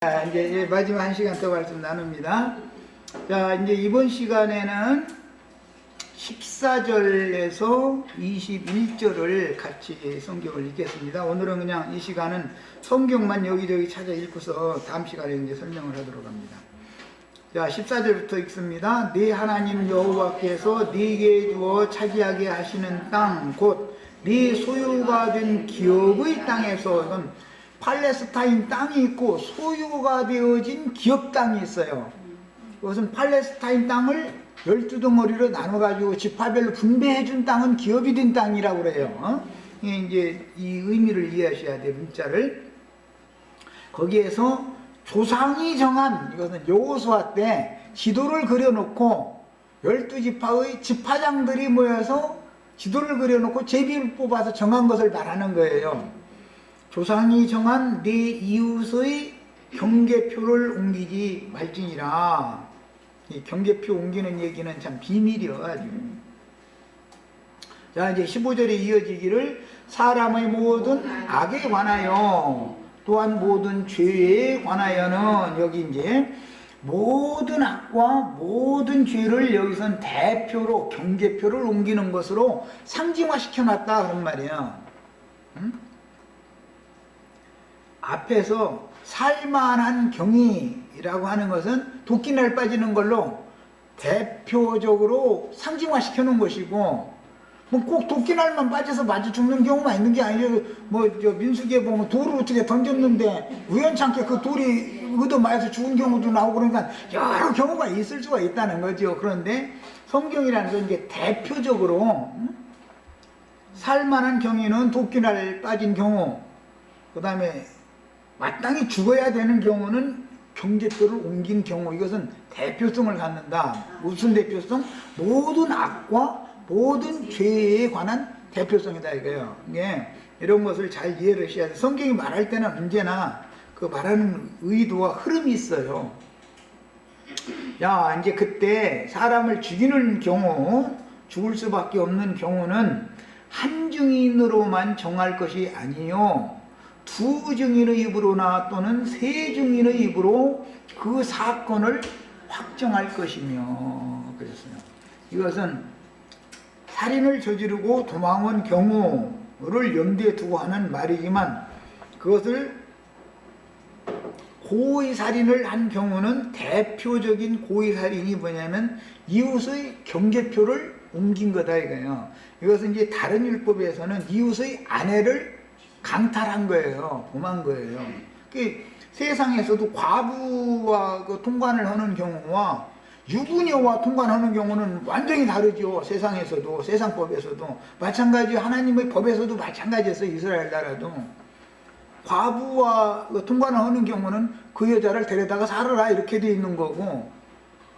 자, 이제 마지막 한 시간 더 말씀 나눕니다. 자, 이제 이번 시간에는 14절에서 21절을 같이 성경을 읽겠습니다. 오늘은 그냥 이 시간은 성경만 여기저기 찾아 읽고서 다음 시간에 이제 설명을 하도록 합니다. 자, 14절부터 읽습니다. 네 하나님 여호와께서 네게 주어 차지하게 하시는 땅, 곧 네 소유가 된 기업의 땅에서, 이건 팔레스타인 땅이 있고 소유가 되어진 기업 땅이 있어요. 그것은 팔레스타인 땅을 12덩어리로 나눠가지고 지파별로 분배해준 땅은 기업이 된 땅이라고 그래요. 이게 이제 이 의미를 이해하셔야 돼요, 문자를. 거기에서 조상이 정한, 이것은 여호수아 때 지도를 그려놓고 12지파의 지파장들이 모여서 지도를 그려놓고 제비를 뽑아서 정한 것을 말하는 거예요. 조상이 정한 네 이웃의 경계표를 옮기지 말지니라. 이 경계표 옮기는 얘기는 참 비밀이어가지고. 자, 이제 15절에 이어지기를 사람의 모든 악에 관하여 또한 모든 죄에 관하여는, 여기 이제 모든 악과 모든 죄를 여기선 대표로 경계표를 옮기는 것으로 상징화 시켜놨다 그런 말이에요. 응? 앞에서 살만한 경이라고 하는 것은 도끼날 빠지는 걸로 대표적으로 상징화 시켜놓은 것이고, 뭐 꼭 도끼날만 빠져서 맞아 죽는 경우만 있는 게 아니라, 뭐 저 민수기에 보면 돌을 어떻게 던졌는데 우연찮게 그 돌이 얻어맞아서 죽은 경우도 나오고, 그러니까 여러 경우가 있을 수가 있다는 거죠. 그런데 성경이라는 건 이제 대표적으로 살만한 경위는 도끼날 빠진 경우, 그 다음에 마땅히 죽어야 되는 경우는 경계표를 옮긴 경우, 이것은 대표성을 갖는다. 무슨 대표성? 모든 악과 모든 죄에 관한 대표성이다 이거예요. 예, 이런 것을 잘 이해를 하셔야 돼요. 성경이 말할 때는 언제나 그 말하는 의도와 흐름이 있어요. 야, 이제 그때 사람을 죽이는 경우, 죽을 수밖에 없는 경우는 한 증인으로만 정할 것이 아니요, 두 증인의 입으로나 또는 세 증인의 입으로 그 사건을 확정할 것이며, 그랬어요. 이것은 살인을 저지르고 도망온 경우를 염두에 두고 하는 말이지만, 그것을 고의살인을 한 경우는 대표적인 고의살인이 뭐냐면 이웃의 경계표를 옮긴 거다 이거예요. 이것은 이제 다른 율법에서는 이웃의 아내를 강탈한 거예요. 범한 거예요. 세상에서도 과부와 그 통관을 하는 경우와 유부녀와 통관하는 경우는 완전히 다르죠. 세상에서도, 세상법에서도 마찬가지, 하나님의 법에서도 마찬가지였어요. 이스라엘 나라도 과부와 통관을 하는 경우는 그 여자를 데려다가 살아라 이렇게 돼 있는 거고,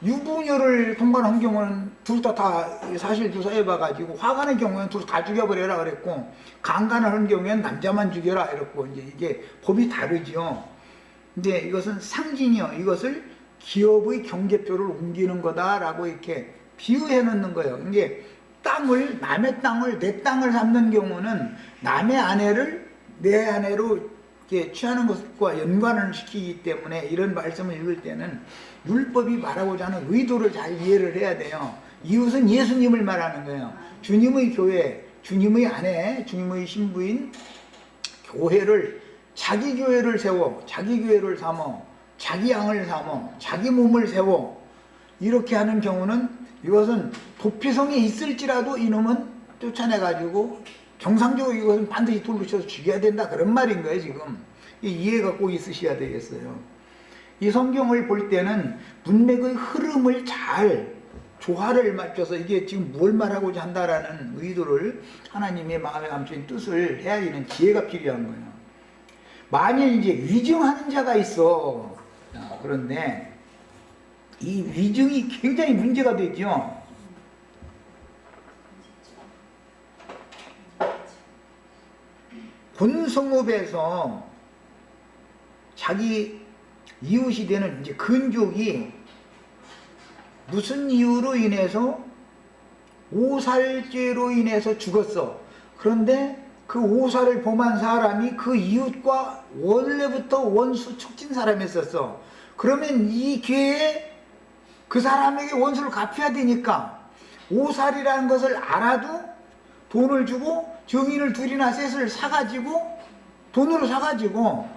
유부녀를 통관한 경우는 둘 다 사실 조사해 봐가지고 화가 난 경우에는 둘 다 죽여버려라 그랬고, 강간을 하는 경우에는 남자만 죽여라 이랬고, 이제 이게 법이 다르죠. 근데 이것은 상징이요, 이것을 기업의 경계표를 옮기는 거다라고 이렇게 비유해 놓는 거예요. 이게 땅을, 남의 땅을 내 땅을 삼는 경우는 남의 아내를 내 아내로 이렇게 취하는 것과 연관을 시키기 때문에, 이런 말씀을 읽을 때는 율법이 말하고자 하는 의도를 잘 이해를 해야 돼요. 이웃은 예수님을 말하는 거예요. 주님의 교회, 주님의 아내, 주님의 신부인 교회를, 자기 교회를 세워, 자기 교회를 삼어, 자기 양을 삼어, 자기 몸을 세워, 이렇게 하는 경우는 이것은 도피성에 있을지라도 이놈은 쫓아내가지고 정상적으로 이것은 반드시 돌로 쳐서 죽여야 된다 그런 말인 거예요. 지금 이해가 꼭 있으셔야 되겠어요. 이 성경을 볼 때는 문맥의 흐름을 잘 조화를 맞춰서 이게 지금 뭘 말하고자 한다라는 의도를, 하나님의 마음에 감춘 뜻을 헤아리는 지혜가 필요한 거예요. 만일 이제 위증하는 자가 있어. 그런데 이 위증이 굉장히 문제가 되죠. 본성업에서 자기 이웃이 되는 이제 근족이 무슨 이유로 인해서 오살죄로 인해서 죽었어. 그런데 그 오사를 범한 사람이 그 이웃과 원래부터 원수 척진 사람이었었어. 그러면 이 기회에 그 사람에게 원수를 갚아야 되니까 오살이라는 것을 알아도 돈을 주고 증인을 둘이나 셋을 사가지고 돈으로 사가지고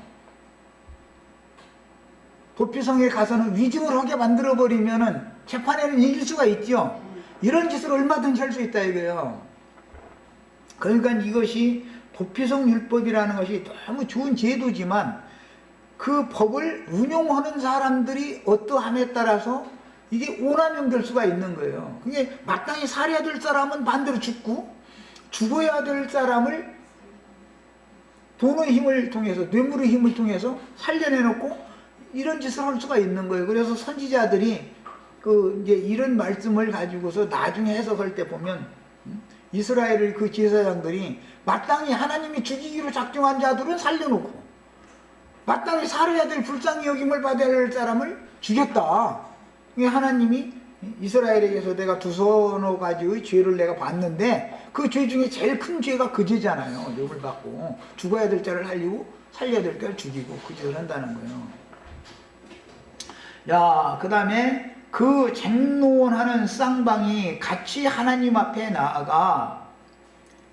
도피성에 가서는 위증을 하게 만들어버리면은 재판에는 이길 수가 있죠. 이런 짓을 얼마든지 할 수 있다 이거예요. 그러니까 이것이 도피성 율법이라는 것이 너무 좋은 제도지만 그 법을 운용하는 사람들이 어떠함에 따라서 이게 오남용 될 수가 있는 거예요. 그게 마땅히 살해야 될 사람은 반대로 죽고 죽어야 될 사람을 돈의 힘을 통해서 뇌물의 힘을 통해서 살려내놓고 이런 짓을 할 수가 있는 거예요. 그래서 선지자들이 이제 이런 말씀을 가지고서 나중에 해석할 때 보면 이스라엘의 그 제사장들이 마땅히 하나님이 죽이기로 작정한 자들은 살려놓고 마땅히 살아야 될 불쌍히 여김을 받아야 할 사람을 죽였다. 하나님이 이스라엘에게서 내가 두서너 가지의 죄를 내가 봤는데 그 죄 중에 제일 큰 죄가 그 죄잖아요. 욥을 받고 죽어야 될 자를 살리고 살려야 될 자를 죽이고 그 짓을 한다는 거예요. 야, 그 다음에 그 쟁론하는 쌍방이 같이 하나님 앞에 나아가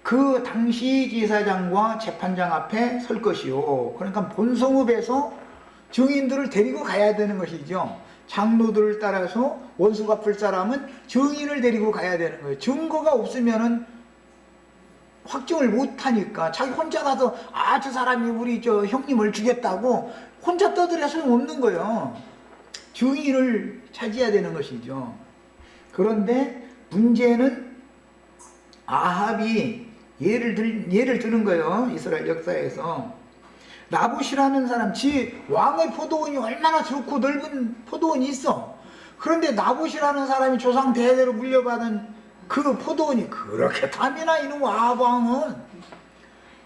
그 당시 제사장과 재판장 앞에 설 것이요. 그러니까 본성읍에서 증인들을 데리고 가야 되는 것이죠. 장로들을 따라서 원수 갚을 사람은 증인을 데리고 가야 되는 거예요. 증거가 없으면은 확정을 못하니까 자기 혼자 가서 저 사람이 우리 형님을 죽였다고 혼자 떠들어야 소용없는 거예요. 증인을 찾아야 되는 것이죠. 그런데 문제는 아합이 예를 드는 거예요. 이스라엘 역사에서 나봇이라는 사람, 지 왕의 포도원이 얼마나 좋고 넓은 포도원이 있어. 그런데 나봇이라는 사람이 조상 대대로 물려받은 그 포도원이 그렇게 탐이나 이놈 아합 왕은.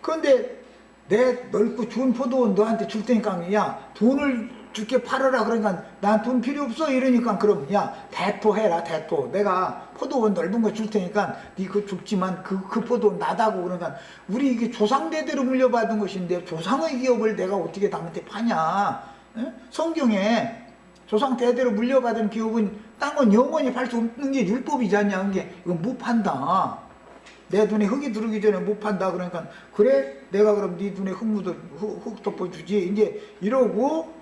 그런데 내 넓고 좋은 포도원 너한테 줄 테니까 야 돈을 줄게 팔아라. 그러니까 난 돈 필요 없어 이러니까 그럼 야 대토해라. 대토 내가 포도원 넓은 거 줄 테니까 니 그거 줍지만 그 포도원 나다고. 그러니까 우리 이게 조상대대로 물려받은 것인데 조상의 기업을 내가 어떻게 남한테 파냐. 에? 성경에 조상 대대로 물려받은 기업은 딴 건 영원히 팔 수 없는 게 율법이지 않냐. 그게 이건 못 판다. 내 눈에 흙이 들어오기 전에 못 판다. 그러니까 그래 내가 그럼 네 눈에 흙 덮어주지 이제 이러고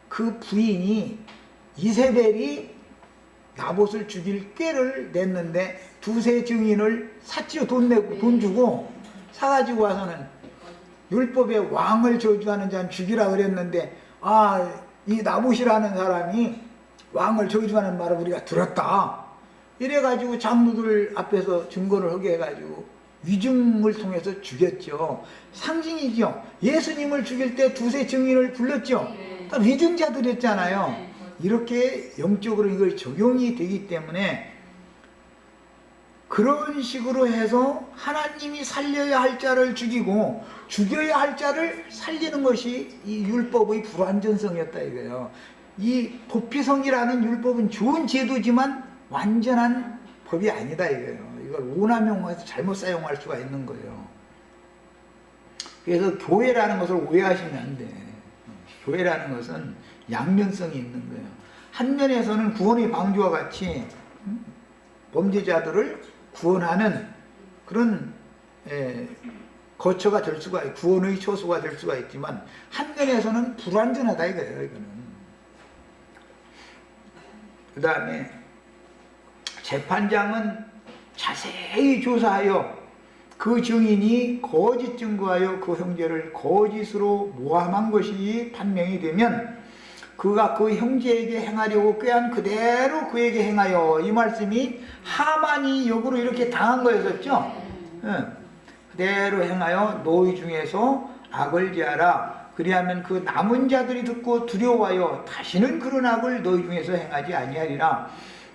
그 부인이 이세벨이 나봇을 죽일 꾀를 냈는데 두세 증인을 샀지요. 돈 주고 사가지고 와서는 율법에 왕을 저주하는 자는 죽이라 그랬는데 이 나봇이라는 사람이 왕을 저주하는 말을 우리가 들었다. 이래가지고 장로들 앞에서 증거를 하게 해가지고 위증을 통해서 죽였죠. 상징이죠. 예수님을 죽일 때 두세 증인을 불렀죠. 다 위증자들이었잖아요. 이렇게 영적으로 이걸 적용이 되기 때문에 그런 식으로 해서 하나님이 살려야 할 자를 죽이고 죽여야 할 자를 살리는 것이 이 율법의 불완전성이었다 이거예요. 이 도피성이라는 율법은 좋은 제도지만 완전한 법이 아니다 이거예요. 이걸 오남용해서 잘못 사용할 수가 있는 거예요. 그래서 교회라는 것을 오해하시면 안 돼. 교회라는 것은 양면성이 있는 거예요. 한 면에서는 구원의 방주와 같이 범죄자들을 구원하는 그런 거처가 될 수가 있고 구원의 처소가 될 수가 있지만 한 면에서는 불완전하다 이거예요. 이거는. 그 다음에 재판장은 자세히 조사하여 그 증인이 거짓 증거하여 그 형제를 거짓으로 모함한 것이 판명이 되면 그가 그 형제에게 행하려고 꾀한 그대로 그에게 행하여. 이 말씀이 하만이 역으로 이렇게 당한 거였었죠. 그대로 행하여 너희 중에서 악을 제하라. 그리하면 그 남은 자들이 듣고 두려워하여 다시는 그런 악을 너희 중에서 행하지 아니하리라.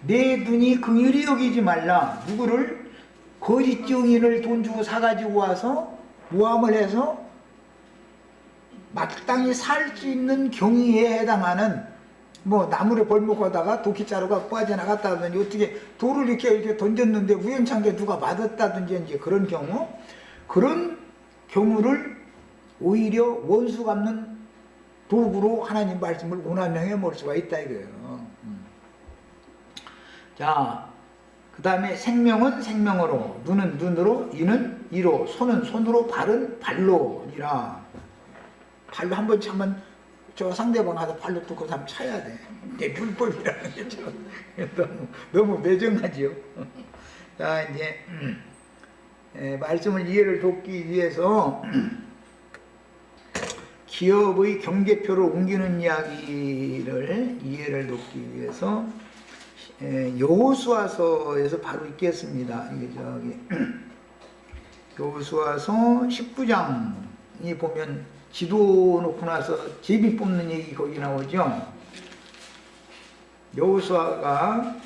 내 눈이 긍휼히 여기지 말라. 누구를? 거짓 증인을 돈 주고 사가지고 와서 모함을 해서 마땅히 살 수 있는 경위에 해당하는 뭐 나무를 벌목하다가 도끼자루가 빠져나갔다든지 어떻게 돌을 이렇게 던졌는데 우연찮게 누가 맞았다든지 이제 그런 경우, 그런 경우를 오히려 원수 갚는 도구로 하나님 말씀을 운항해 볼 수가 있다 이거예요. 자, 그 다음에 생명은 생명으로, 눈은 눈으로, 이는 이로, 손은 손으로, 발은 발로니라. 발로 한번 차면 저 상대방 가서 발로 또 그 사람 차야 돼. 이게 율법이라는 게 너무 매정하지요. 자, 이제 말씀을 이해를 돕기 위해서 기업의 경계표를 옮기는 이야기를 이해를 돕기 위해서 여호수아서에서 바로 읽겠습니다. 이게 저기 여호수아서 19장이 보면 지도 놓고 나서 제비 뽑는 얘기 거기 나오죠. 여호수아가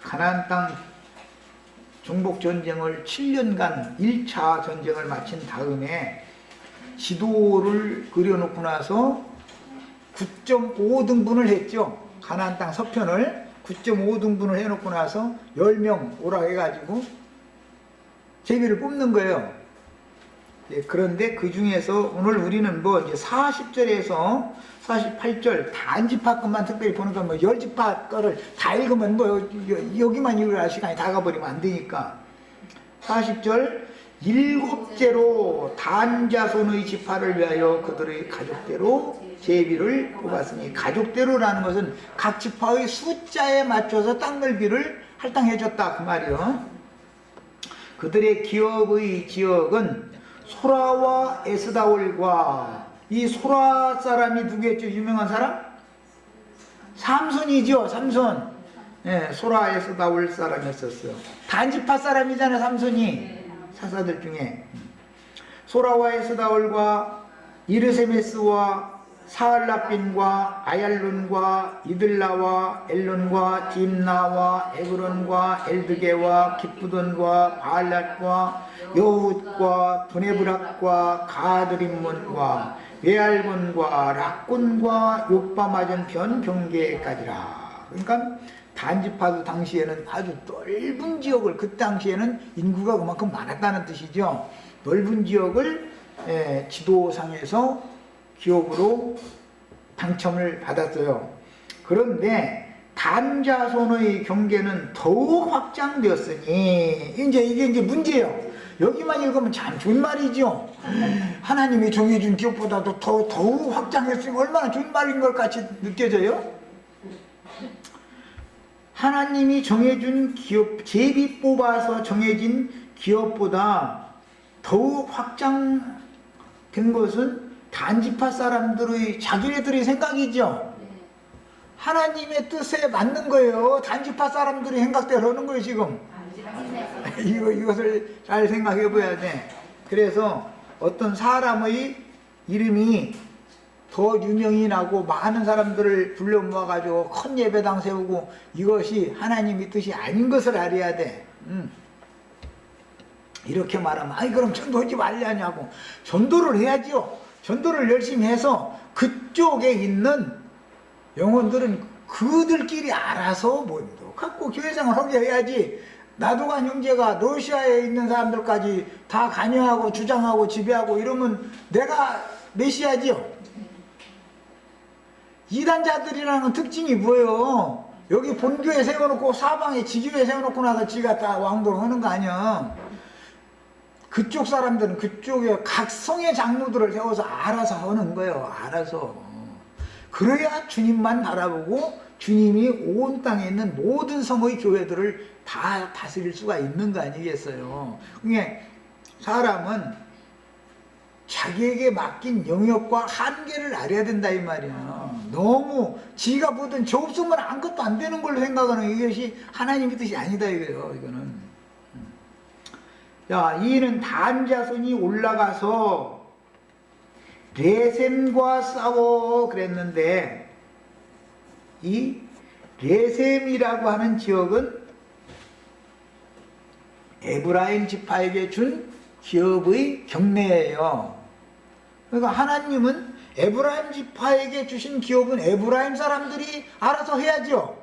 가나안 땅 정복 전쟁을 7년간 1차 전쟁을 마친 다음에 지도를 그려놓고 나서 9.5등분을 했죠. 가나안 땅 서편을 9.5등분을 해놓고 나서 10명 오라 해가지고 제비를 뽑는 거예요. 예, 그런데 그 중에서 오늘 우리는 뭐 이제 40절에서 48절 단지파 것만 특별히 보는 건 뭐 10지파 거를 다 읽으면 뭐 여기만 읽을 시간이 다 가버리면 안 되니까 40절 일곱째로 단자손의 지파를 위하여 그들의 가족대로 제비를 뽑았으니, 가족대로라는 것은 각 지파의 숫자에 맞춰서 땅 넓이를 할당해 줬다 그 말이요. 그들의 기업의 지역은 소라와 에스다올과, 이 소라 사람이 누구였죠? 유명한 사람? 삼손이죠. 삼손. 예, 소라 에스다올 사람이었었어요. 단지파 사람이잖아요, 삼손이. 사사들 중에 소라와 에스다올과 이르세메스와 사알라빈과 아얄룬과 이들라와 엘론과 딥나와 에그론과 엘드게와 기쁘돈과 바알랏과 여훗과 브네브락과 가드림몬과 메알곤과 락곤과 요빠 맞은편 경계까지라. 그러니까 단지파도 당시에는 아주 넓은 지역을, 그 당시에는 인구가 그만큼 많았다는 뜻이죠. 넓은 지역을 지도상에서 기업으로 당첨을 받았어요. 그런데 단자손의 경계는 더욱 확장되었으니, 이게 이제 문제예요. 여기만 읽으면 참 좋은 말이죠. 하나님이 정해준 기업보다도 더욱 확장했으니 얼마나 좋은 말인 것 같이 느껴져요? 하나님이 정해준 기업, 제비 뽑아서 정해진 기업보다 더욱 확장된 것은 단지파 사람들의 자기네들의 생각이죠. 하나님의 뜻에 맞는 거예요. 단지파 사람들이 생각대로 하는 거예요 지금. 이것을 잘 생각해 봐야 돼. 그래서 어떤 사람의 이름이 더 유명이 나고 많은 사람들을 불러 모아가지고 큰 예배당 세우고, 이것이 하나님의 뜻이 아닌 것을 알아야 돼. 이렇게 말하면 아이 그럼 전도하지 말라냐고. 전도를 해야죠. 전도를 열심히 해서 그쪽에 있는 영혼들은 그들끼리 알아서 먼저 갖고 교회생활 하게 해야지. 나도간 형제가 러시아에 있는 사람들까지 다 관여하고 주장하고 지배하고 이러면 내가 메시아지요. 이단자들이라는 특징이 뭐예요? 여기 본교에 세워놓고 사방에 지교에 세워놓고 나서 지가 다 왕도를 하는 거 아니야. 그쪽 사람들은 그쪽에 각 성의 장로들을 세워서 알아서 하는 거예요. 알아서. 그래야 주님만 바라보고 주님이 온 땅에 있는 모든 성의 교회들을 다 다스릴 수가 있는 거 아니겠어요? 그게 사람은 자기에게 맡긴 영역과 한계를 알아야 된다 이 말이야. 너무 지가 보던 저 없으면 아무것도 안 되는 걸로 생각하는 이것이 하나님의 뜻이 아니다 이거예요. 이거는. 자, 이는 단자손이 올라가서 레셈과 싸워 그랬는데, 이 레셈이라고 하는 지역은 에브라임 지파에게 준 기업의 경례예요. 그러니까 하나님은 에브라임 지파에게 주신 기업은 에브라임 사람들이 알아서 해야죠.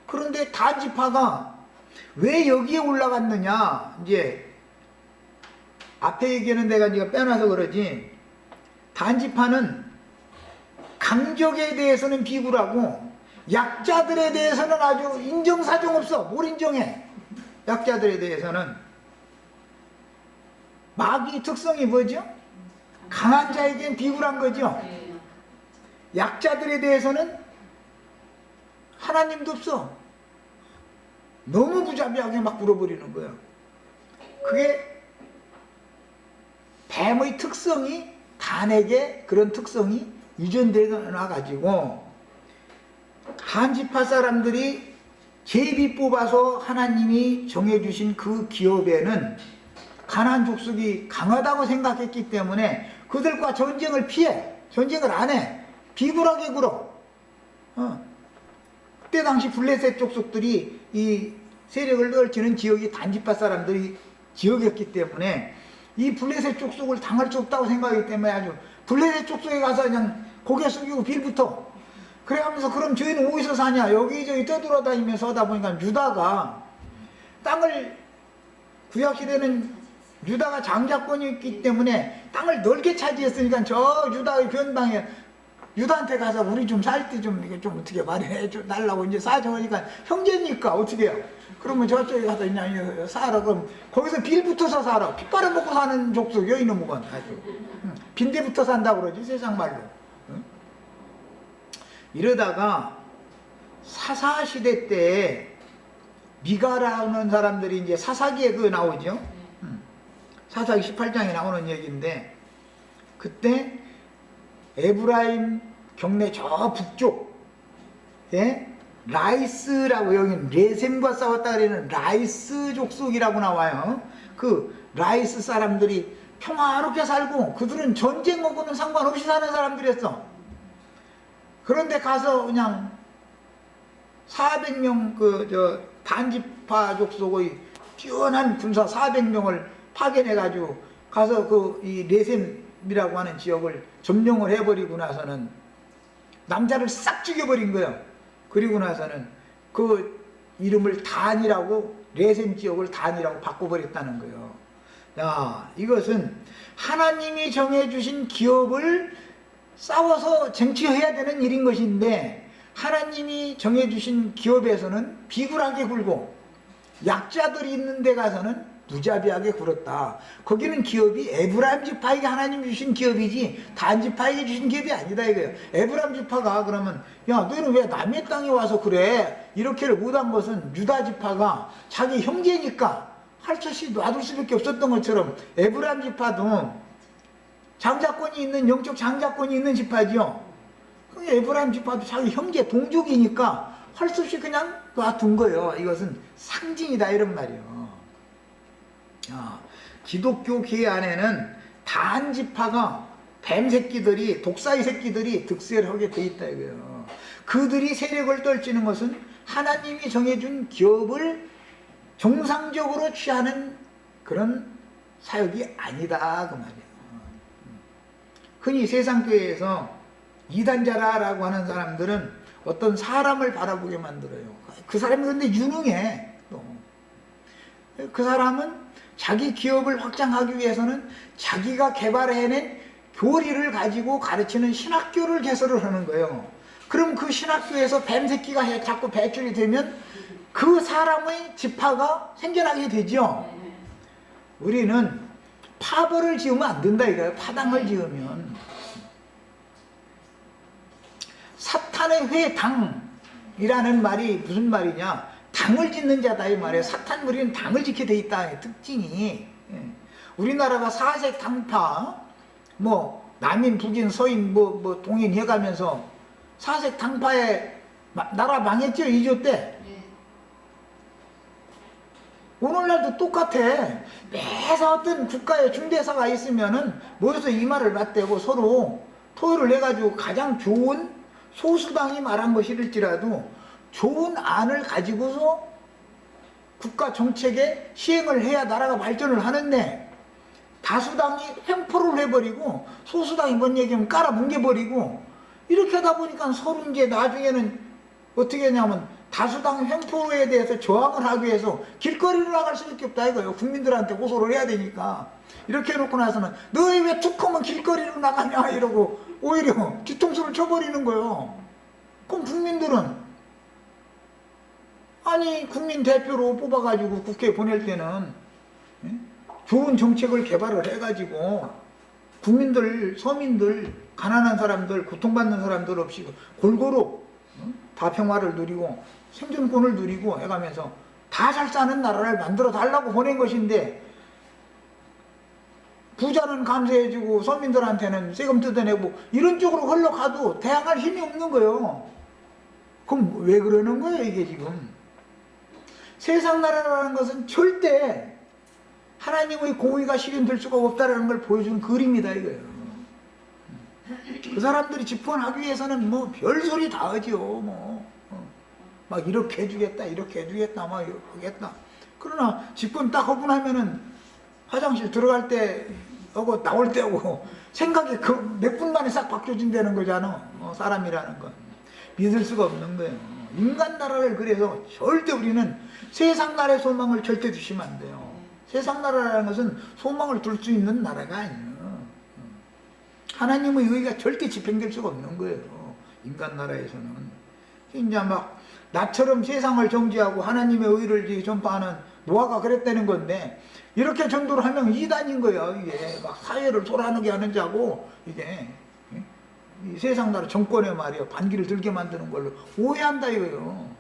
그런데 단 지파가 왜 여기에 올라갔느냐, 이제 앞에 얘기는 내가 빼놔서 그러지, 단 지파는 강적에 대해서는 비굴하고 약자들에 대해서는 아주 인정사정 없어. 뭘 인정해? 약자들에 대해서는. 마귀 특성이 뭐죠? 강한 자에겐 비굴한 거죠. 약자들에 대해서는 하나님도 없어. 너무 무자비하게 막 물어버리는 거예요. 그게 뱀의 특성이, 단에게 그런 특성이 유전되어 가지고 한 지파 사람들이 제비 뽑아서 하나님이 정해주신 그 기업에는 가나안 족속이 강하다고 생각했기 때문에 그들과 전쟁을 피해. 전쟁을 안 해. 비굴하게 굴어. 그때 당시 블레셋 족속들이 이 세력을 떨치는 지역이 단지파 사람들이 지역이었기 때문에 이 블레셋 족속을 당할 수 없다고 생각하기 때문에 아주 블레셋 족속에 가서 그냥 고개 숙이고 빌부터 그래가면서, 그럼 저희는 어디서 사냐, 여기저기 떠돌아다니면서 하다 보니까 유다가 땅을, 구약시대는 유다가 장자권이 있기 때문에 땅을 넓게 차지했으니까 저 유다의 변방에 유다한테 가서 우리 좀 살 때 좀 이게 좀 어떻게 말해 달라고 이제 싸져오니까 형제니까 어떻게 해요? 그러면 저쪽에 가서 그냥 살아. 그럼 거기서 빌붙어서 살아. 피 빨아먹고 사는 족속이요 이놈은. 아주 빈대부터 산다고 그러지 세상 말로. 이러다가 사사시대 때 미가라는 사람들이 이제 사사기에 그 나오죠. 사사기 18장에 나오는 얘기인데, 그때 에브라임 경내 저 북쪽에 라이스라고, 여기는 레셈과 싸웠다 그러는 라이스 족속이라고 나와요. 그 라이스 사람들이 평화롭게 살고 그들은 전쟁하고는 상관없이 사는 사람들이었어. 그런데 가서 그냥 400명 단지파 족속의 뛰어난 군사 400명을 파견해가지고 가서 이 레셈이라고 하는 지역을 점령을 해버리고 나서는 남자를 싹 죽여버린 거예요. 그리고 나서는 그 이름을 단이라고, 레셈 지역을 단이라고 바꿔버렸다는 거예요. 야, 이것은 하나님이 정해주신 기업을 싸워서 쟁취해야 되는 일인 것인데, 하나님이 정해주신 기업에서는 비굴하게 굴고 약자들이 있는 데 가서는 무자비하게 굴었다. 거기는 기업이 에브라임 지파에게 하나님이 주신 기업이지 단 지파에게 주신 기업이 아니다 이거예요. 에브라임 지파가 그러면 야, 너희는 왜 남의 땅에 와서 그래? 이렇게를 못한 것은 유다 지파가 자기 형제니까 할 수 없이 놔둘 수밖에 없었던 것처럼 에브라임 지파도 장자권이 있는, 영적 장자권이 있는 지파지요. 에브라임 지파도 자기 형제 동족이니까 할 수 없이 그냥 놔둔 거예요. 이것은 상징이다 이런 말이에요. 기독교계 안에는 단 지파가 뱀 새끼들이, 독사의 새끼들이 득세를 하게 돼 있다 이거예요. 그들이 세력을 떨치는 것은 하나님이 정해준 기업을 정상적으로 취하는 그런 사역이 아니다 그 말이에요. 흔히 세상교회에서 이단자라고 하는 사람들은 어떤 사람을 바라보게 만들어요. 그 사람이 근데 유능해. 또. 그 사람은 자기 기업을 확장하기 위해서는 자기가 개발해낸 교리를 가지고 가르치는 신학교를 개설을 하는 거예요. 그럼 그 신학교에서 뱀새끼가 자꾸 배출이 되면 그 사람의 지파가 생겨나게 되죠. 우리는 파벌을 지으면 안 된다 이거예요. 파당을 지으면. 사탄의 회당이라는 말이 무슨 말이냐, 당을 짓는 자다 이 말이에요. 사탄 무리는 당을 짓게 돼 있다 특징이. 우리나라가 사색 당파, 남인 북인 서인 동인 해가면서 사색 당파에 나라 망했죠 2조 때. 오늘날도 똑같아. 매사 어떤 국가의 중대사가 있으면은 모여서 이 말을 맞대고 서로 토의를 해가지고 가장 좋은, 소수당이 말한 것일지라도 좋은 안을 가지고서 국가 정책에 시행을 해야 나라가 발전을 하는데, 다수당이 횡포를 해버리고 소수당이 뭔 얘기하면 깔아뭉개버리고 이렇게 하다 보니까 서로 이제 나중에는 어떻게 했냐면 다수당 횡포에 대해서 저항을 하기 위해서 길거리로 나갈 수밖에 없다 이거예요. 국민들한테 고소를 해야 되니까. 이렇게 해놓고 나서는 너희 왜 툭하면 길거리로 나가냐 이러고 오히려 뒤통수를 쳐버리는 거예요. 그럼 국민들은 아니 국민 대표로 뽑아가지고 국회에 보낼 때는 좋은 정책을 개발을 해가지고 국민들, 서민들, 가난한 사람들, 고통받는 사람들 없이 골고루 다 평화를 누리고 생존권을 누리고 해가면서 다 잘 사는 나라를 만들어 달라고 보낸 것인데 부자는 감세해주고 서민들한테는 세금 뜯어내고 이런 쪽으로 흘러가도 대항할 힘이 없는 거예요. 그럼 왜 그러는 거예요 이게 지금? 세상 나라라는 것은 절대 하나님의 공의가 실현될 수가 없다는 걸 보여주는 그림이다 이거예요. 그 사람들이 집권하기 위해서는 뭐 별소리 다 하죠. 막 이렇게 해주겠다 이렇게 해주겠다 막 이렇게 하겠다. 그러나 집권 딱 하고 나면은 화장실 들어갈 때 하고 나올 때 하고 생각이 그 몇 분 만에 싹 바뀌어진다는 거잖아. 사람이라는 건 믿을 수가 없는 거예요. 인간 나라를 그래서 절대 우리는 세상 나라의 소망을 절대 두시면 안 돼요. 세상 나라라는 것은 소망을 둘 수 있는 나라가 아니에요. 하나님의 의가 절대 집행될 수가 없는 거예요. 인간 나라에서는. 이제 막 나처럼 세상을 정지하고 하나님의 의를 전파하는 노아가 그랬다는 건데 이렇게 전도를 하면 이단인 거예요. 이게 막 사회를 소란하게 하는 자고 이게 이 세상 나라 정권에 말이에요. 반기를 들게 만드는 걸로 오해한다 이거예요.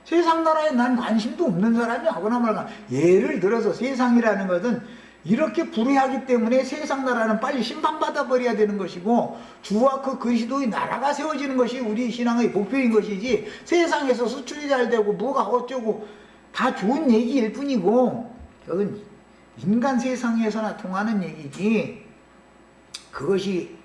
세상 나라에 난 관심도 없는 사람이 하거나 말거나 예를 들어서 세상이라는 것은 이렇게 불의하기 때문에 세상 나라는 빨리 심판받아 버려야 되는 것이고 주와 그 그리스도의 나라가 세워지는 것이 우리 신앙의 목표인 것이지 세상에서 수출이 잘 되고 뭐가 어쩌고 다 좋은 얘기일 뿐이고 그건 인간 세상에서나 통하는 얘기지 그것이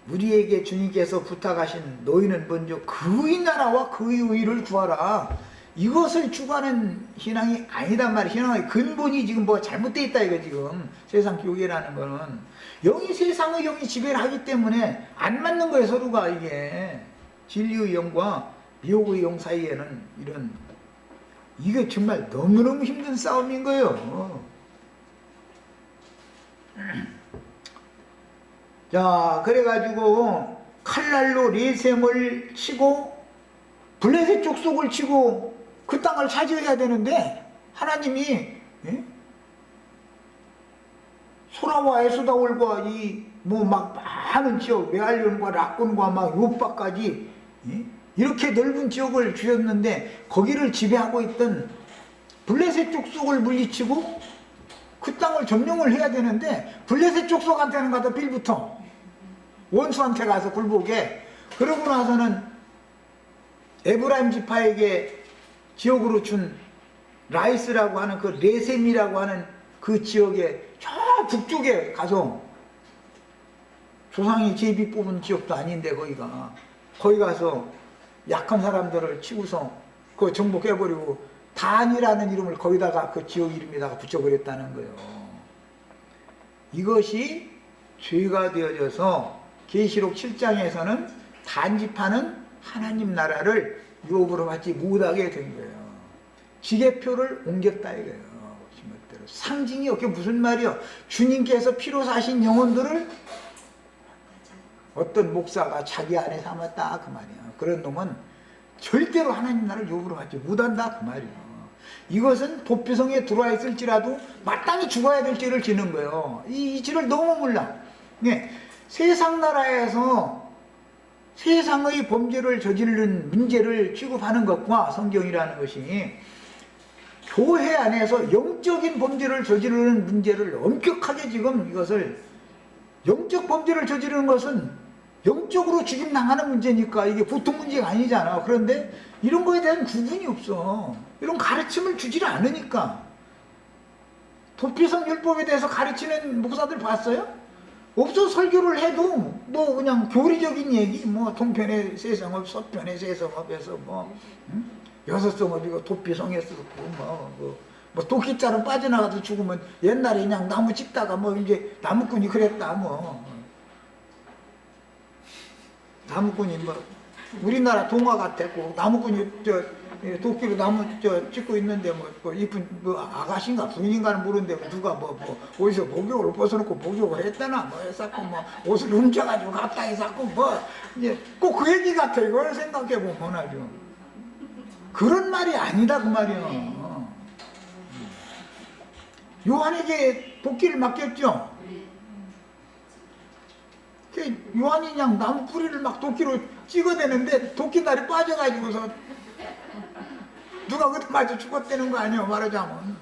우리에게 주님께서 부탁하신 너희는 먼저 그의 나라와 그의 의를 구하라 이것을 추구하는 신앙이 아니단 말이에요. 신앙의 근본이 지금 뭐가 잘못되어 있다 이거 지금 세상 교계라는 거는 영이 세상의 영이 지배를 하기 때문에 안 맞는 거예요 서로가 이게 진리의 영과 미혹의 영 사이에는 이런 이게 정말 너무너무 힘든 싸움인 거예요. 자 그래가지고 칼날로 레셈을 치고 블레셋 족속을 치고 그 땅을 차지해야 되는데 하나님이 소라와 에스다올과 이 뭐 막 많은 지역 메알련과 락곤과 막 요바까지 이렇게 넓은 지역을 주셨는데 거기를 지배하고 있던 블레셋 족속을 물리치고 그 땅을 점령을 해야 되는데 블레셋 족속한테는 가서 빌부터 원수한테 가서 굴복해. 그러고 나서는 에브라임 지파에게 지역으로 준 라이스라고 하는 그 레셈이라고 하는 그 지역에 저 북쪽에 가서 조상이 제비 뽑은 지역도 아닌데 거기 가서 약한 사람들을 치고서 그 정복해버리고 단이라는 이름을 거기다가 그 지역 이름에다가 붙여버렸다는 거예요. 이것이 죄가 되어져서 계시록 7장에서는 단지파는 하나님 나라를 유업으로 받지 못하게 된 거예요. 지게표를 옮겼다 이거예요. 상징이 그게 무슨 말이요? 주님께서 피로 사신 영혼들을 어떤 목사가 자기 안에 삼았다 그 말이야. 그런 놈은 절대로 하나님 나라를 유업으로 받지 못한다 그 말이에요. 이것은 도피성에 들어와 있을지라도 마땅히 죽어야 될 죄를 지는 거예요. 이 죄를 너무 몰라. 네. 세상 나라에서 세상의 범죄를 저지르는 문제를 취급하는 것과 성경이라는 것이 교회 안에서 영적인 범죄를 저지르는 문제를 엄격하게 지금 이것을 영적 범죄를 저지르는 것은 영적으로 죽임당하는 문제니까 이게 보통 문제가 아니잖아. 그런데 이런 거에 대한 구분이 없어. 이런 가르침을 주질 않으니까. 도피성 율법에 대해서 가르치는 목사들 봤어요? 없어. 설교를 해도 뭐 그냥 교리적인 얘기 뭐 동편의 세성업 서편의 세성업에서 뭐 여섯 성업이고 도피성에 쓰고 뭐 뭐 도끼자루 빠져나가서 죽으면 옛날에 그냥 나무 찍다가 뭐 이제 나무꾼이 그랬다 뭐. 나무꾼이 뭐 우리나라 동화 같았고 나무꾼이 저 도끼로 나무 찍고 있는데 뭐 이쁜 뭐 아가씨인가 부인인가는 모르는데 누가 뭐 어디서 목욕을 벗어놓고 목욕을 했다나 뭐 했었고 뭐 옷을 훔쳐가지고 갖다 해서 뭐 이제 꼭 그 얘기 같아. 이걸 생각해 보면 아주 그런 말이 아니다 그 말이야. 요한에게 도끼를 맡겼죠. 요한이 그냥 나무 뿌리를 막 도끼로 찍어대는데 도끼날이 빠져가지고서 누가 그때 맞아 죽었다는 거 아니에요 말하자면.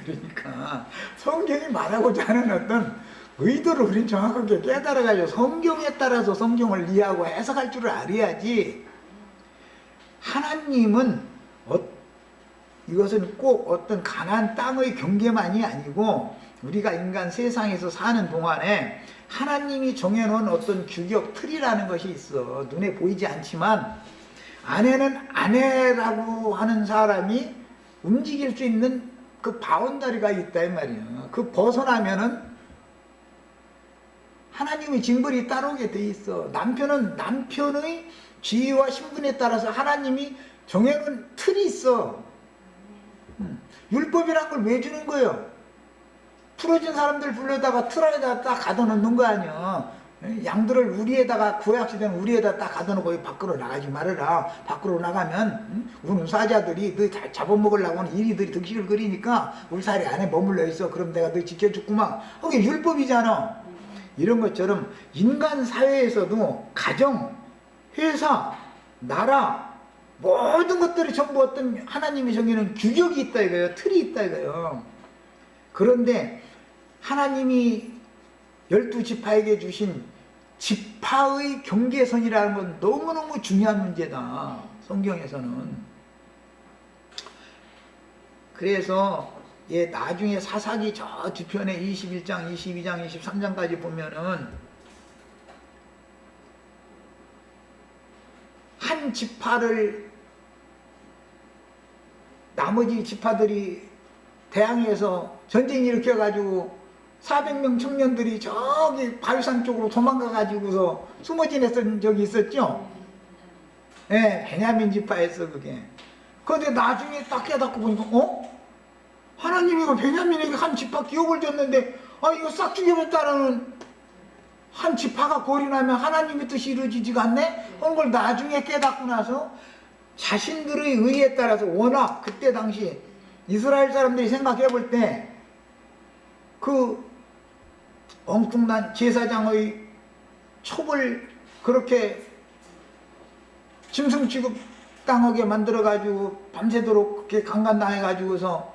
그러니까 성경이 말하고자 하는 어떤 의도를 우리는 정확하게 깨달아가지고 성경에 따라서 성경을 이해하고 해석할 줄을 알아야지. 하나님은 이것은 꼭 어떤 가나안 땅의 경계만이 아니고 우리가 인간 세상에서 사는 동안에 하나님이 정해놓은 어떤 규격 틀이라는 것이 있어. 눈에 보이지 않지만 아내는 아내라고 하는 사람이 움직일 수 있는 그 바운다리가 있다 이 말이야. 그 벗어나면은 하나님의 징벌이 따라오게 돼 있어. 남편은 남편의 지위와 신분에 따라서 하나님이 정해놓은 틀이 있어. 율법이란 걸 왜 주는 거예요? 풀어진 사람들 불러다가 틀 안에다가 딱 가둬놓는 거 아니야. 양들을 우리에다가 구약시대는 우리에다 딱 가둬놓고 밖으로 나가지 말아라. 밖으로 나가면 우리 사자들이 너 잡아먹으려고 하는 이리들이 득실을 그리니까 우리 사리 안에 머물러 있어. 그럼 내가 너 지켜줬구만. 그게 율법이잖아. 이런 것처럼 인간 사회에서도 가정, 회사, 나라 모든 것들이 전부 어떤 하나님이 정해놓은 규격이 있다 이거예요. 틀이 있다 이거예요. 그런데 하나님이 12지파에게 주신 지파의 경계선이라는 건 너무너무 중요한 문제다. 성경에서는. 그래서 나중에 사사기 저 뒤편에 21장, 22장, 23장까지 보면은 한 지파를 나머지 지파들이 대항해서 전쟁 일으켜가지고 400명 청년들이 저기 바위산 쪽으로 도망가가지고서 숨어 지냈던 적이 있었죠. 네, 베냐민 지파였어 그게. 그런데 나중에 딱 깨닫고 보니까 하나님이 이거 베냐민에게 한 지파 기업을 줬는데 이거 싹 죽여버렸다라는 한 지파가 골이 나면 하나님의 뜻이 이루어지지가 않네? 그런 걸 나중에 깨닫고 나서 자신들의 의에 따라서 워낙 그때 당시 이스라엘 사람들이 생각해 볼 때 그 엉뚱난 제사장의 첩을 그렇게 짐승 취급 당하게 만들어 가지고 밤새도록 그렇게 강간당해 가지고서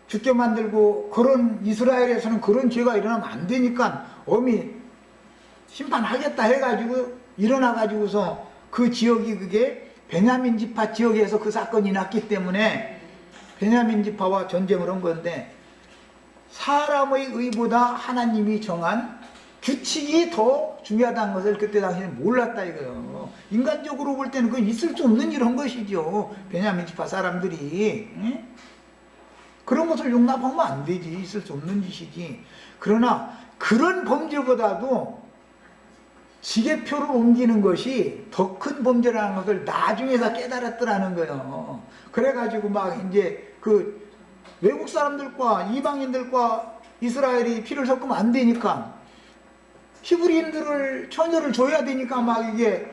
죽게 만들고 그런 이스라엘에서는 그런 죄가 일어나면 안 되니까 엄히 심판하겠다 해가지고 일어나 가지고서 그 지역이 그게 베냐민 지파 지역에서 그 사건이 났기 때문에 베냐민 지파와 전쟁을 한 건데 사람의 의보다 하나님이 정한 규칙이 더 중요하다는 것을 그때 당시에는 몰랐다 이거예요. 인간적으로 볼 때는 그건 있을 수 없는 일한 것이죠. 베냐민 지파 사람들이. 응? 그런 것을 용납하면 안 되지. 있을 수 없는 짓이지. 그러나 그런 범죄보다도 지게표를 옮기는 것이 더 큰 범죄라는 것을 나중에서 깨달았더라는 거예요. 그래가지고 막 이제 그 외국 사람들과 이방인들과 이스라엘이 피를 섞으면 안 되니까 히브리인들을 처녀를 줘야 되니까 막 이게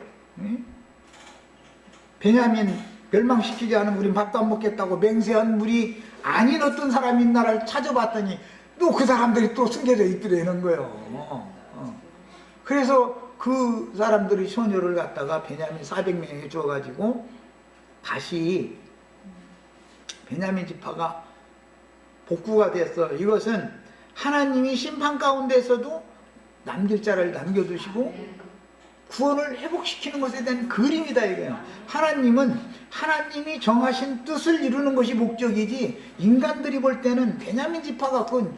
베냐민 멸망시키지 않으면 우린 밥도 안 먹겠다고 맹세한 물이 아닌 어떤 사람이 나라를 찾아봤더니 또 그 사람들이 또 숨겨져 있더라는 거예요. 그래서 그 사람들이 처녀를 갖다가 베냐민 400명에게 주어가지고 다시 베냐민 지파가 복구가 됐어. 이것은 하나님이 심판 가운데서도 남길 자를 남겨두시고 구원을 회복시키는 것에 대한 그림이다 이거예요. 하나님은 하나님이 정하신 뜻을 이루는 것이 목적이지 인간들이 볼 때는 베냐민 지파가 그건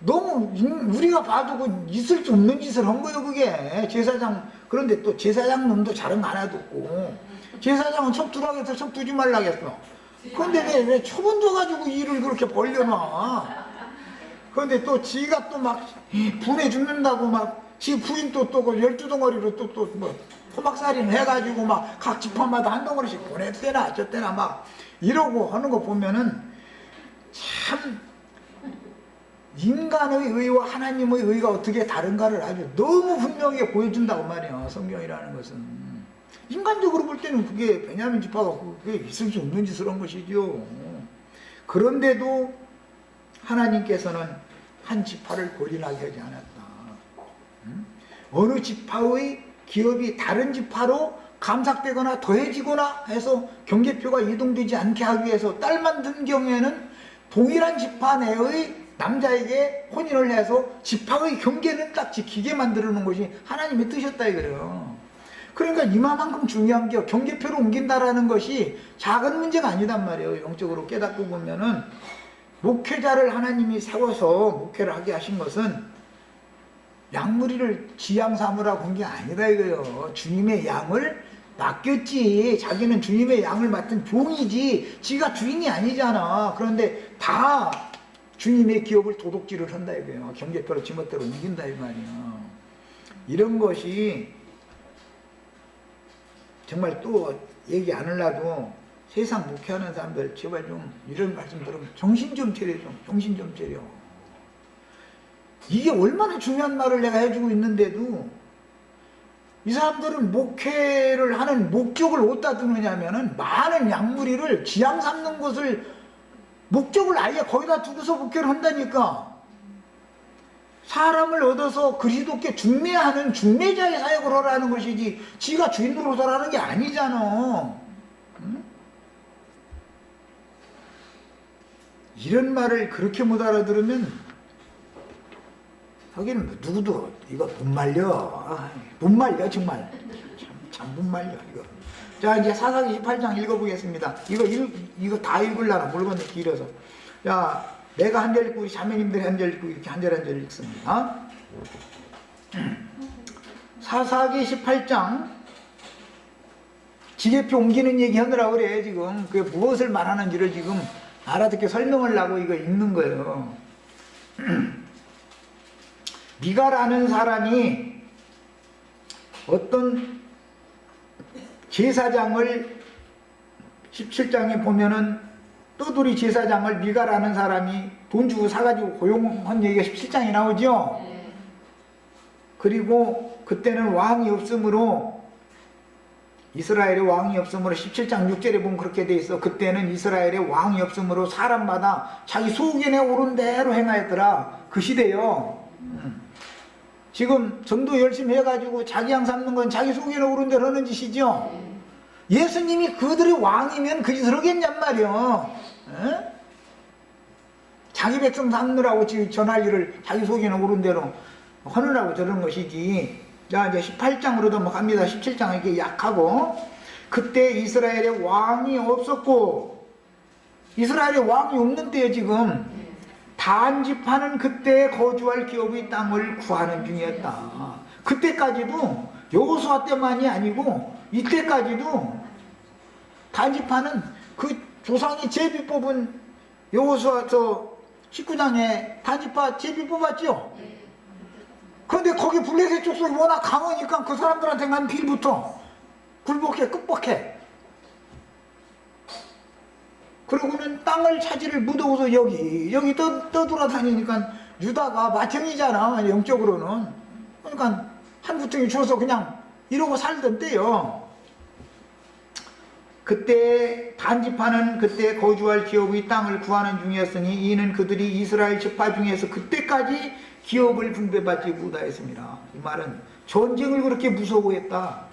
너무 우리가 봐도 그 있을 수 없는 짓을 한 거예요 그게. 제사장 그런데 또 제사장 놈도 잘은 하나도 없고 제사장은 척두라겠어, 척두지 말라겠어. 근데 왜 처분 줘가지고 일을 그렇게 벌려놔? 그런데 또 지가 또 막 분해 죽는다고 막 지 부인 또 12덩어리로 또 뭐 토막살인 해가지고 막 각 지파마다 한 덩어리씩 보냈대나 저때나 막 이러고 하는 거 보면은 참 인간의 의와 하나님의 의가 어떻게 다른가를 아주 너무 분명하게 보여준다고 말이야. 성경이라는 것은 인간적으로 볼 때는 그게 베냐민 지파가 그게 있을 수 없는 짓을 한 것이죠. 그런데도 하나님께서는 한 지파를 고린하게 하지 않았다. 어느 지파의 기업이 다른 지파로 감삭되거나 더해지거나 해서 경계표가 이동되지 않게 하기 위해서 딸 만든 경우에는 동일한 지파 내의 남자에게 혼인을 해서 지파의 경계는 딱 지키게 만들어 놓은 것이 하나님의 뜻이었다 이거예요. 그러니까 이만큼 중요한 게 경계표를 옮긴다라는 것이 작은 문제가 아니단 말이에요. 영적으로 깨닫고 보면은 목회자를 하나님이 세워서 목회를 하게 하신 것은 양무리를 지양 삼으라고 한 게 아니다 이거예요. 주님의 양을 맡겼지. 자기는 주님의 양을 맡은 종이지 지가 주인이 아니잖아. 그런데 다 주님의 기업을 도둑질을 한다 이거예요. 경계표로 지멋대로 옮긴다 이 말이야. 이런 것이 정말 또 얘기 안 하려도 세상 목회하는 사람들 제발 좀 이런 말씀 들으면 정신 좀 차려. 정신 좀 차려. 이게 얼마나 중요한 말을 내가 해주고 있는데도 이 사람들은 목회를 하는 목적을 어디다 두느냐면은 많은 양무리를 지양 삼는 것을 목적을 아예 거기다 두고서 목회를 한다니까. 사람을 얻어서 그리스도께 중매하는 중매자의 사역을 하라는 것이지 지가 주인 노릇하라는 게 아니잖아. 응? 이런 말을 그렇게 못 알아들으면 하긴 누구도 이거 못 말려. 못 말려 정말. 참 못 말려 이거. 자 이제 사사기 18장 읽어보겠습니다. 이거 다 읽으려나 모르겠네 길어서. 자 내가 한 절 읽고 우리 자매님들이 한 절 읽고 이렇게 한 절 한 절 읽습니다. 사사기 18장 지계표 옮기는 얘기 하느라 그래 지금. 그게 무엇을 말하는지를 지금 알아듣게 설명을 하고 이거 읽는 거예요. 미가라는 사람이 어떤 제사장을 17장에 보면은 떠돌이 제사장을 미가라는 사람이 돈 주고 사가지고 고용한 얘기가 17장에 나오죠. 그리고 그때는 왕이 없으므로 이스라엘에 왕이 없으므로 17장 6절에 보면 그렇게 돼 있어. 그때는 이스라엘에 왕이 없으므로 사람마다 자기 소견에 오른 대로 행하였더라. 그 시대요. 지금 전도 열심히 해가지고 자기 양 삼는 건 자기 소견에 오른 대로 하는 짓이죠. 예수님이 그들의 왕이면 그 짓을 하겠냔 말이요. 에? 자기 백성 삼느라고 지금 전할 일을 자기 소견에 오른 대로 하느라고 저런 것이지. 자 이제 18장으로 넘어갑니다. 17장 이렇게 약하고 그때 이스라엘에 왕이 없었고 이스라엘에 왕이 없는 때요 지금. 단 지파는 그때 거주할 기업의 땅을 구하는 중이었다. 그때까지도 여호수아 때만이 아니고 이때까지도 단 지파는 그 조상이 제비 뽑은 여호수아 19장에 단 지파 제비 뽑았죠. 그런데 거기 블레셋 족속이 워낙 강하니까 그 사람들한테 간 빌부터 굴복해 끝복해. 그러고는 땅을 차지를 못하고서 여기 떠돌아다니니까 유다가 마청이잖아 영적으로는. 그러니까 한 구덩이 줘서 그냥 이러고 살던 때요. 그때 단지파는 그때 거주할 기업의 땅을 구하는 중이었으니 이는 그들이 이스라엘 지파 중에서 그때까지 기업을 분배받지 못하였습니다. 이 말은 전쟁을 그렇게 무서워했다.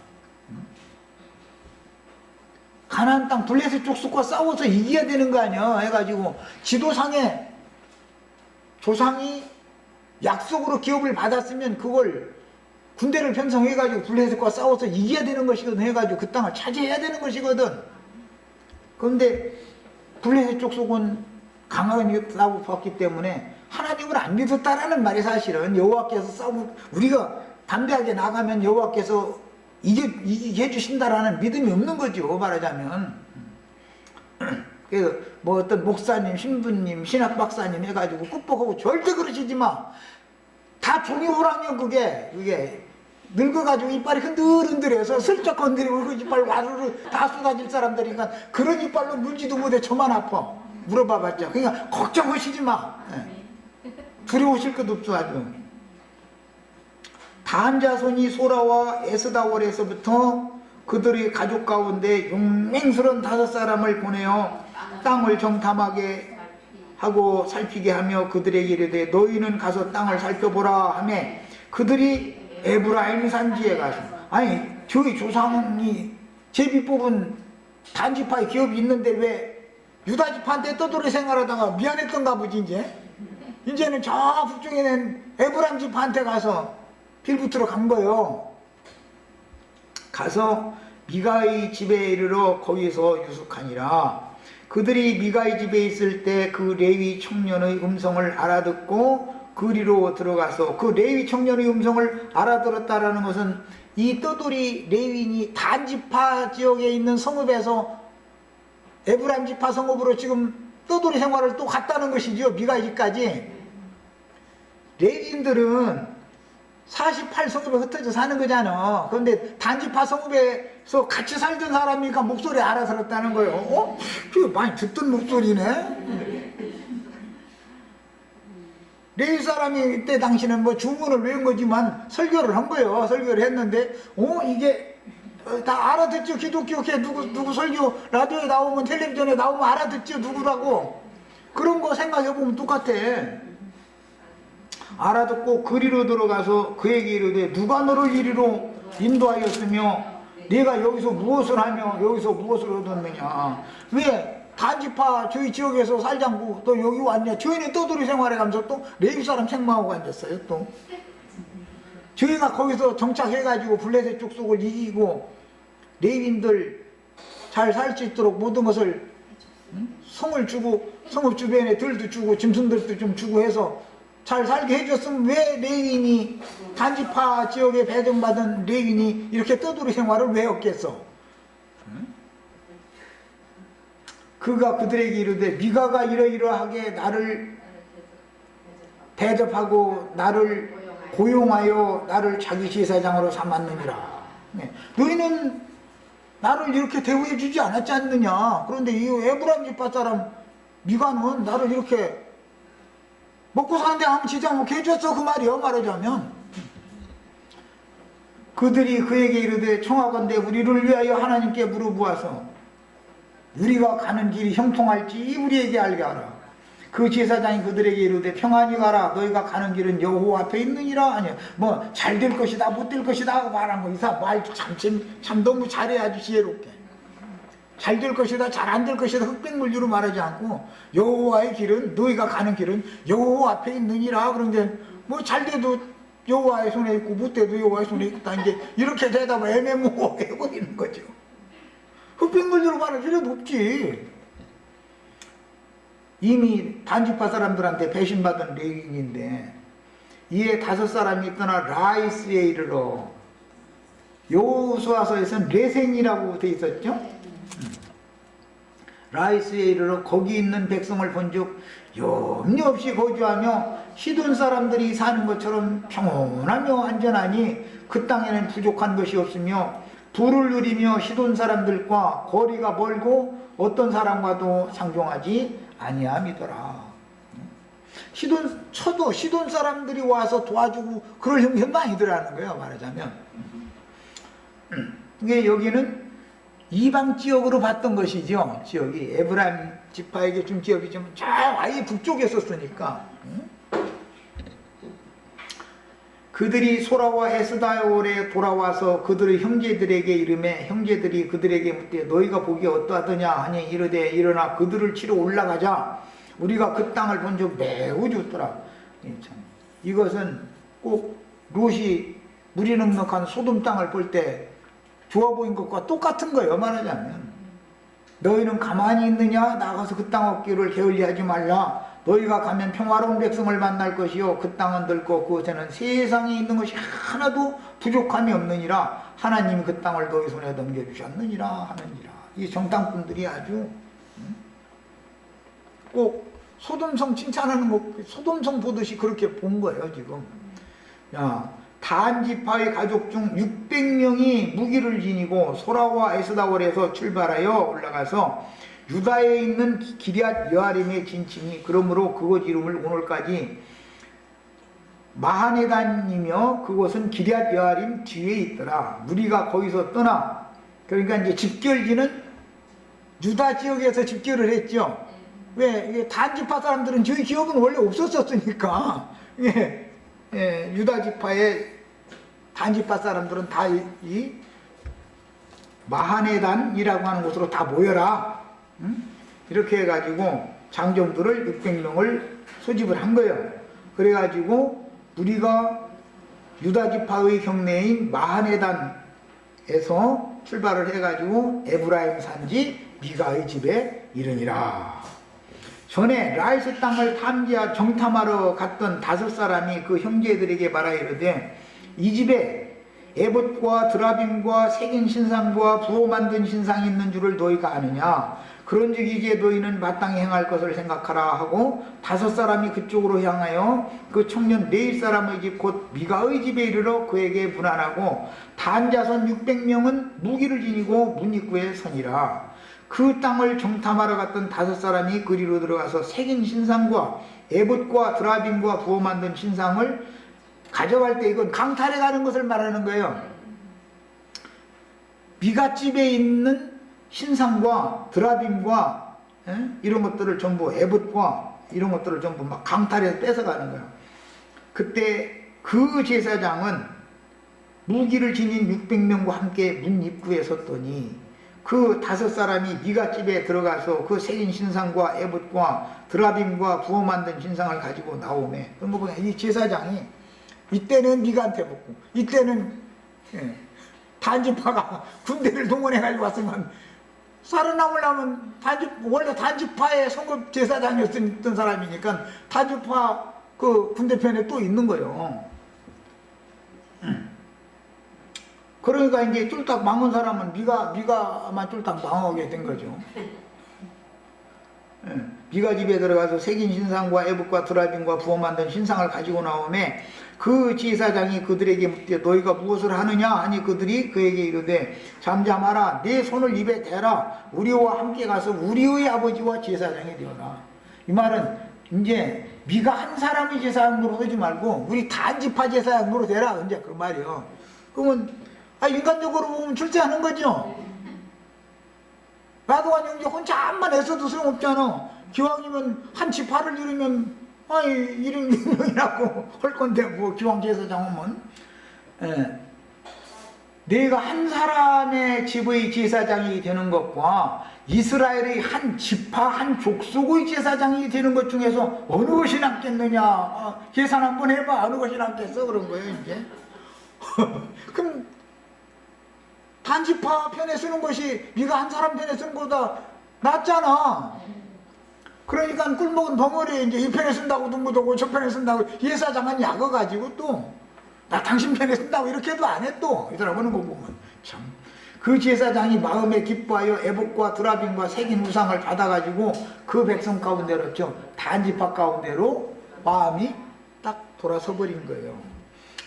가나안 땅 블레셋 족속과 싸워서 이겨야 되는 거 아니야 해가지고 지도상에 조상이 약속으로 기업을 받았으면 그걸 군대를 편성해가지고 블레셋과 싸워서 이겨야 되는 것이거든 해가지고 그 땅을 차지해야 되는 것이거든. 그런데 블레셋 족속은 강하게 싸워봤기 때문에 하나님을 안 믿었다라는 말이 사실은 여호와께서 싸우고 우리가 담대하게 나가면 여호와께서 이기게 해주신다라는 믿음이 없는 거죠, 말하자면. 그래서 뭐 어떤 목사님, 신부님, 신학박사님 해가지고 꾹뻑하고 절대 그러시지 마. 다 종이 호랑이요, 그게. 늙어가지고 이빨이 흔들흔들해서 슬쩍 건드리고 그 이빨 와르르 다 쏟아질 사람들이니까 그런 이빨로 물지도 못해 저만 아파. 물어봐봤자. 그러니까 걱정하시지 마. 두려우실 것도 없어 아주. 단 자손이 소라와 에스다올에서부터 그들의 가족 가운데 용맹스러운 5사람을 보내어 땅을 정탐하게 하고 살피게 하며 그들에게 이르되 너희는 가서 땅을 살펴보라 하며 그들이 에브라임 산지에 가서, 아니 저희 조상이 제비 뽑은 단지파의 기업이 있는데 왜 유다지파한테 떠돌이 생활하다가 미안했던가 보지. 이제는 저 북쪽에 있는 에브라임 지파한테 가서 빌붙으러 간 거예요. 가서 미가의 집에 이르러 거기서 유숙하니라. 그들이 미가의 집에 있을 때 그 레위 청년의 음성을 알아듣고 그리로 들어가서, 그 레위 청년의 음성을 알아들었다라는 것은 이 떠돌이 레위인이 단지파 지역에 있는 성읍에서 에브라임 지파 성읍으로 지금 떠돌이 생활을 또 갔다는 것이죠. 미가의 집까지. 레위인들은 48성읍에 흩어져 사는 거잖아. 그런데 단지파 성읍에서 같이 살던 사람이니까 목소리 알아들었다는 거예요. 저거 많이 듣던 목소리네. 레위 사람이 이때 당시는 뭐 주문을 외운 거지만 설교를 한 거예요. 설교를 했는데 이게 다 알아듣죠. 기독교회 누구 설교 라디오에 나오면, 텔레비전에 나오면 알아듣죠. 누구라고. 그런 거 생각해보면 똑같아. 알아듣고 그리로 들어가서 그에게 이르되 누가 너를 이리로 인도하였으며 네가 여기서 무엇을 하며 여기서 무엇을 얻었느냐. 왜 단지파 저희 지역에서 살자고 또 여기 왔냐. 저희는 떠돌이 생활해가면서 또 레위 사람 책망하고 앉았어요. 또 저희가 거기서 정착해가지고 블레셋 족속을 이기고 레위인들 잘 살 수 있도록 모든 것을 성을 주고 성읍 주변에 들도 주고 짐승들도 좀 주고 해서 잘 살게 해줬으면 왜 레위인이, 단지파 지역에 배정받은 레위인이 이렇게 떠돌이 생활을 왜 했겠어? 그가 그들에게 이르되 미가가 이러이러하게 나를 대접하고 나를 고용하여 나를 자기 제사장으로 삼았느니라. 너희는 나를 이렇게 대우해 주지 않았지 않느냐. 그런데 이 에브라임 지파 사람 미가는 나를 이렇게 먹고 사는데 아무 지장 없게 해줬어. 그 말이요, 말하자면. 그들이 그에게 이르되 청하건대 우리를 위하여 하나님께 물어보아서 우리가 가는 길이 형통할지 우리에게 알게 하라. 그 제사장이 그들에게 이르되 평안히 가라. 너희가 가는 길은 여호와 앞에 있느니라. 아니 뭐 잘 될 것이다 못 될 것이다 하고 말한 거. 이사 말 참 너무 잘해. 아주 지혜롭게. 잘 될 것이다 잘 안 될 것이다 흑백물주로 말하지 않고 여호와의 길은, 너희가 가는 길은 여호와 앞에 있느니라. 그런데 뭐 잘 돼도 여호와의 손에 있고 못 돼도 여호와의 손에 있다. 이제 이렇게 대답을 애매모호해 버리는 거죠. 흑백물주로 말할 필요도 없지. 이미 단지파 사람들한테 배신받은 레위인인데 이에 5사람이 떠나 라이스에 이르러, 여호수아서에서는 레센이라고 돼 있었죠. 라이스에 이르러 거기 있는 백성을 본즉 염려 없이 거주하며 시돈 사람들이 사는 것처럼 평온하며 안전하니 그 땅에는 부족한 것이 없으며 부를 누리며 시돈 사람들과 거리가 멀고 어떤 사람과도 상종하지 아니함이더라. 시돈 사람들이 와서 도와주고 그럴 형편도 아니더라는 거예요, 말하자면. 이게 여기는 이방 지역으로 봤던 것이죠. 지역이 에브라임 지파에게 준 지역이 좀 저 아예 북쪽에 있었으니까. 그들이 소라와 에스다올에 돌아와서 그들의 형제들에게 이르매 형제들이 그들에게 묻되 너희가 보기에 어떠하더냐 하니 이르되 일어나 그들을 치러 올라가자. 우리가 그 땅을 본 적 매우 좋더라. 이것은 꼭 롯이 물이 넉넉한 소돔 땅을 볼 때 좋아 보인 것과 똑같은 거예요, 말하자면. 너희는 가만히 있느냐? 나가서 그 땅 얻기를 게을리하지 말라. 너희가 가면 평화로운 백성을 만날 것이요 그 땅은 넓고 그곳에는 세상에 있는 것이 하나도 부족함이 없느니라. 하나님이 그 땅을 너희 손에 넘겨주셨느니라 하느니라. 이 정탐꾼들이 아주 꼭 소돔성 칭찬하는 거, 소돔성 보듯이 그렇게 본 거예요 지금. 야, 단 지파의 가족 중 600명이 무기를 지니고 소라와 에스다월에서 출발하여 올라가서 유다에 있는 기럇 여아림에 진치니 그러므로 그곳 이름을 오늘까지 마하네단이며 그곳은 기럇 여아림 뒤에 있더라. 무리가 거기서 떠나, 그러니까 이제 집결지는 유다 지역에서 집결을 했죠. 왜? 이게 단지파 사람들은 저희 기업은 원래 없었으니까. 유다 지파의 단지파 사람들은 다 이 마하네단이라고 하는 곳으로 다 모여라. 이렇게 해가지고 장정들을 600명을 소집을 한 거예요. 그래가지고 우리가 유다 지파의 경내인 마하네단에서 출발을 해가지고 에브라임 산지 미가의 집에 이르니라. 전에 라이스 땅을 정탐하러 갔던 5사람이 그 형제들에게 말하 이르되 이 집에 에봇과 드라빔과 새긴 신상과 부호 만든 신상이 있는 줄을 너희가 아느냐. 그런즉 이제 너희는 마땅히 행할 것을 생각하라 하고 5사람이 그쪽으로 향하여 그 청년 네일 사람의 집 곧 미가의 집에 이르러 그에게 문안하고 단 자손 600명은 무기를 지니고 문 입구에 서니라. 그 땅을 정탐하러 갔던 5사람이 그리로 들어가서 새긴 신상과 에봇과 드라빔과 부호 만든 신상을 가져갈 때, 이건 강탈해 가는 것을 말하는 거예요. 미갓집에 있는 신상과 드라빔과 이런 것들을 전부, 에봇과 이런 것들을 전부 막 강탈해서 뺏어가는 거예요. 그때 그 제사장은 무기를 지닌 600명과 함께 문 입구에 섰더니 그 5사람이 미갓집에 들어가서 그 새긴 신상과 에봇과 드라빔과 부어 만든 신상을 가지고 나오매. 그런 거 보면 이 제사장이 이때는 미가한테 붙고 이때는 단지파가 군대를 동원해가지고 왔으면 살아남으려면 원래 단지파의 성급 제사장이었던 사람이니까 단지파 그 군대편에 또 있는 거예요. 그러니까 이제 쫄딱 망한 사람은 미가만 쫄딱 망하게 된 거죠. 미가 집에 들어가서 새긴 신상과 에봇과 드라빔과 부어 만든 신상을 가지고 나오매 그 제사장이 그들에게 묻되 너희가 무엇을 하느냐 하니 그들이 그에게 이르되 잠잠하라. 내 손을 입에 대라. 우리와 함께 가서 우리의 아버지와 제사장이 되어라. 이 말은 이제 미가 한 사람이 제사장으로 하지 말고 우리 단지파 제사장으로 되라. 이제 그 말이요. 그러면 인간적으로 보면 출세하는 거죠. 나도 아니 이제 혼자만 애써도 소용없잖아. 기왕이면 한 지파를 이루면 이름 유명이라고 할 건데 뭐 기왕 제사장 오면 내가 한 사람의 집의 제사장이 되는 것과 이스라엘의 한 지파 한 족속의 제사장이 되는 것 중에서 어느 것이 낫겠느냐. 계산 한번 해봐. 어느 것이 낫겠어. 그런 거예요 이제. 그럼 단지파 편에 쓰는 것이 네가 한 사람 편에 쓰는 것보다 낫잖아. 그러니까 꿀먹은 벙어리에 이제 이 편에 쓴다고도 못하고 저 편에 쓴다고 예사장은 약어가지고 또 나 당신 편에 쓴다고 이렇게도 안 해 또. 이 사람 하는 거 보면 참. 그 제사장이 마음에 기뻐하여 에봇과 드라빔과 새긴 우상을 받아가지고 그 백성 가운데로 단지파 가운데로 마음이 딱 돌아서 버린 거예요.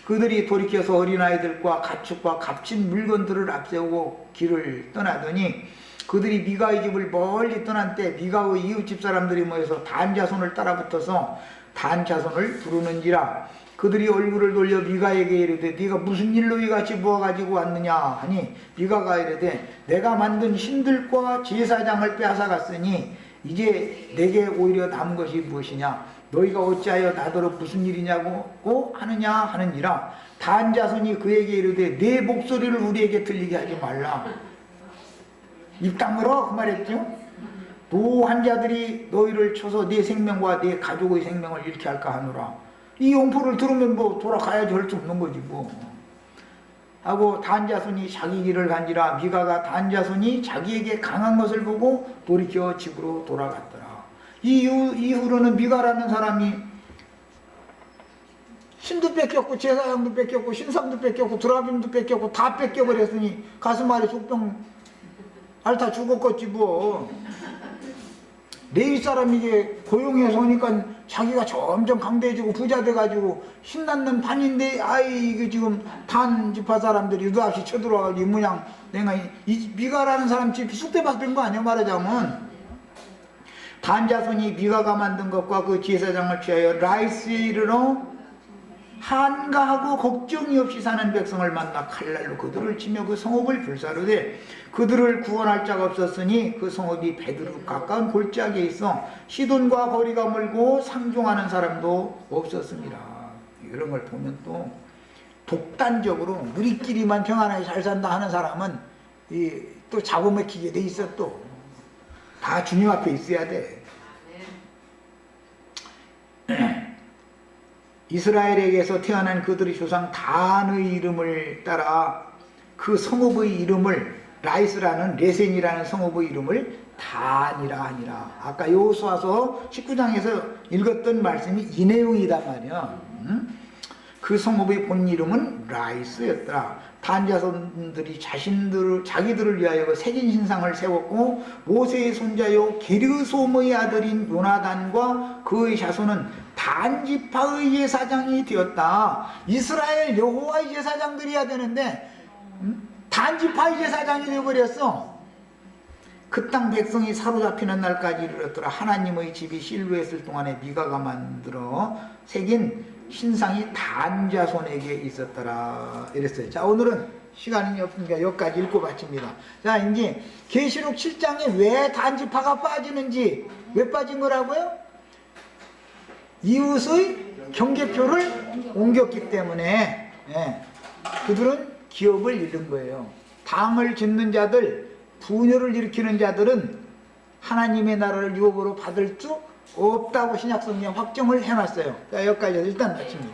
그들이 돌이켜서 어린아이들과 가축과 값진 물건들을 앞세우고 길을 떠나더니 그들이 미가의 집을 멀리 떠난 때 미가의 이웃집 사람들이 모여서 단 자손을 따라붙어서 단 자손을 부르는지라. 그들이 얼굴을 돌려 미가에게 이르되 네가 무슨 일로 이같이 모아가지고 왔느냐 하니 미가가 이르되 내가 만든 신들과 제사장을 빼앗아갔으니 이제 내게 오히려 남은 것이 무엇이냐. 너희가 어찌하여 나더러 무슨 일이냐고 하느냐 하느니라. 단 자손이 그에게 이르되 내 목소리를 우리에게 들리게 하지 말라. 입 다물어 그 말했죠. 노한 자들이 너희를 쳐서 네 생명과 네 가족의 생명을 잃게 할까 하노라. 이 용포를 들으면 뭐 돌아가야지 할 수 없는 거지 뭐. 하고 단 자손이 자기 길을 간지라. 미가가 단 자손이 자기에게 강한 것을 보고 돌이켜 집으로 돌아갔더라. 이후로는 미가라는 사람이 신도 뺏겼고 제사장도 뺏겼고 신상도 뺏겼고 드라빔도 뺏겼고 다 뺏겨버렸으니 가슴 아래 속병 앓다 죽었겠지 뭐. 레위 사람이 이게 고용해서 오니까 자기가 점점 강대해지고 부자 돼가지고 신났는 판인데 아이 이게 지금 단 지파 사람들이 유도없이 쳐들어와가지고 이 모양 내가 이 미가라는 사람 집 쑥대밭 거 아니야 말하자면. 단 자손이 미가가 만든 것과 그 제사장을 취하여 라이스에 이르러 한가하고 걱정이 없이 사는 백성을 만나 칼날로 그들을 치며 그 성읍을 불사르되 그들을 구원할 자가 없었으니 그 성읍이 베드로 가까운 골짜기에 있어 시돈과 거리가 멀고 상종하는 사람도 없었습니다. 이런 걸 보면 또 독단적으로 우리끼리만 평안하게 잘 산다 하는 사람은 또 잡아먹히게 돼 있어. 또 다 주님 앞에 있어야 돼. 이스라엘에게서 태어난 그들의 조상 단의 이름을 따라 그 성읍의 이름을 라이스라는 레센이라는 성읍의 이름을 단이라 하니라. 아까 여호수아서 19장에서 읽었던 말씀이 이 내용이단 말이야. 그 성읍의 본 이름은 라이스였더라. 단 자손들이 자기들을 위하여 새긴 신상을 세웠고 모세의 손자요 게르솜의 아들인 요나단과 그의 자손은 단 지파의 제사장이 되었다. 이스라엘 여호와의 제사장들이야 되는데 단 지파의 제사장이 되어버렸어. 그 땅 백성이 사로잡히는 날까지 이르렀더라. 하나님의 집이 실루했을 동안에 미가가 만들어 새긴 신상이 단 자손에게 있었더라. 이랬어요. 자, 오늘은 시간이 없으니까 여기까지 읽고 마칩니다. 자, 이제 계시록 7장에 왜 단지파가 빠지는지, 왜 빠진 거라고요? 이웃의 경계표를 옮겼기 때문에 그들은 기업을 잃는 거예요. 당을 짓는 자들, 분열을 일으키는 자들은 하나님의 나라를 유업으로 받을 수 없다고 신약성경에 확정을 해놨어요. 자, 여기까지 일단 마칩니다.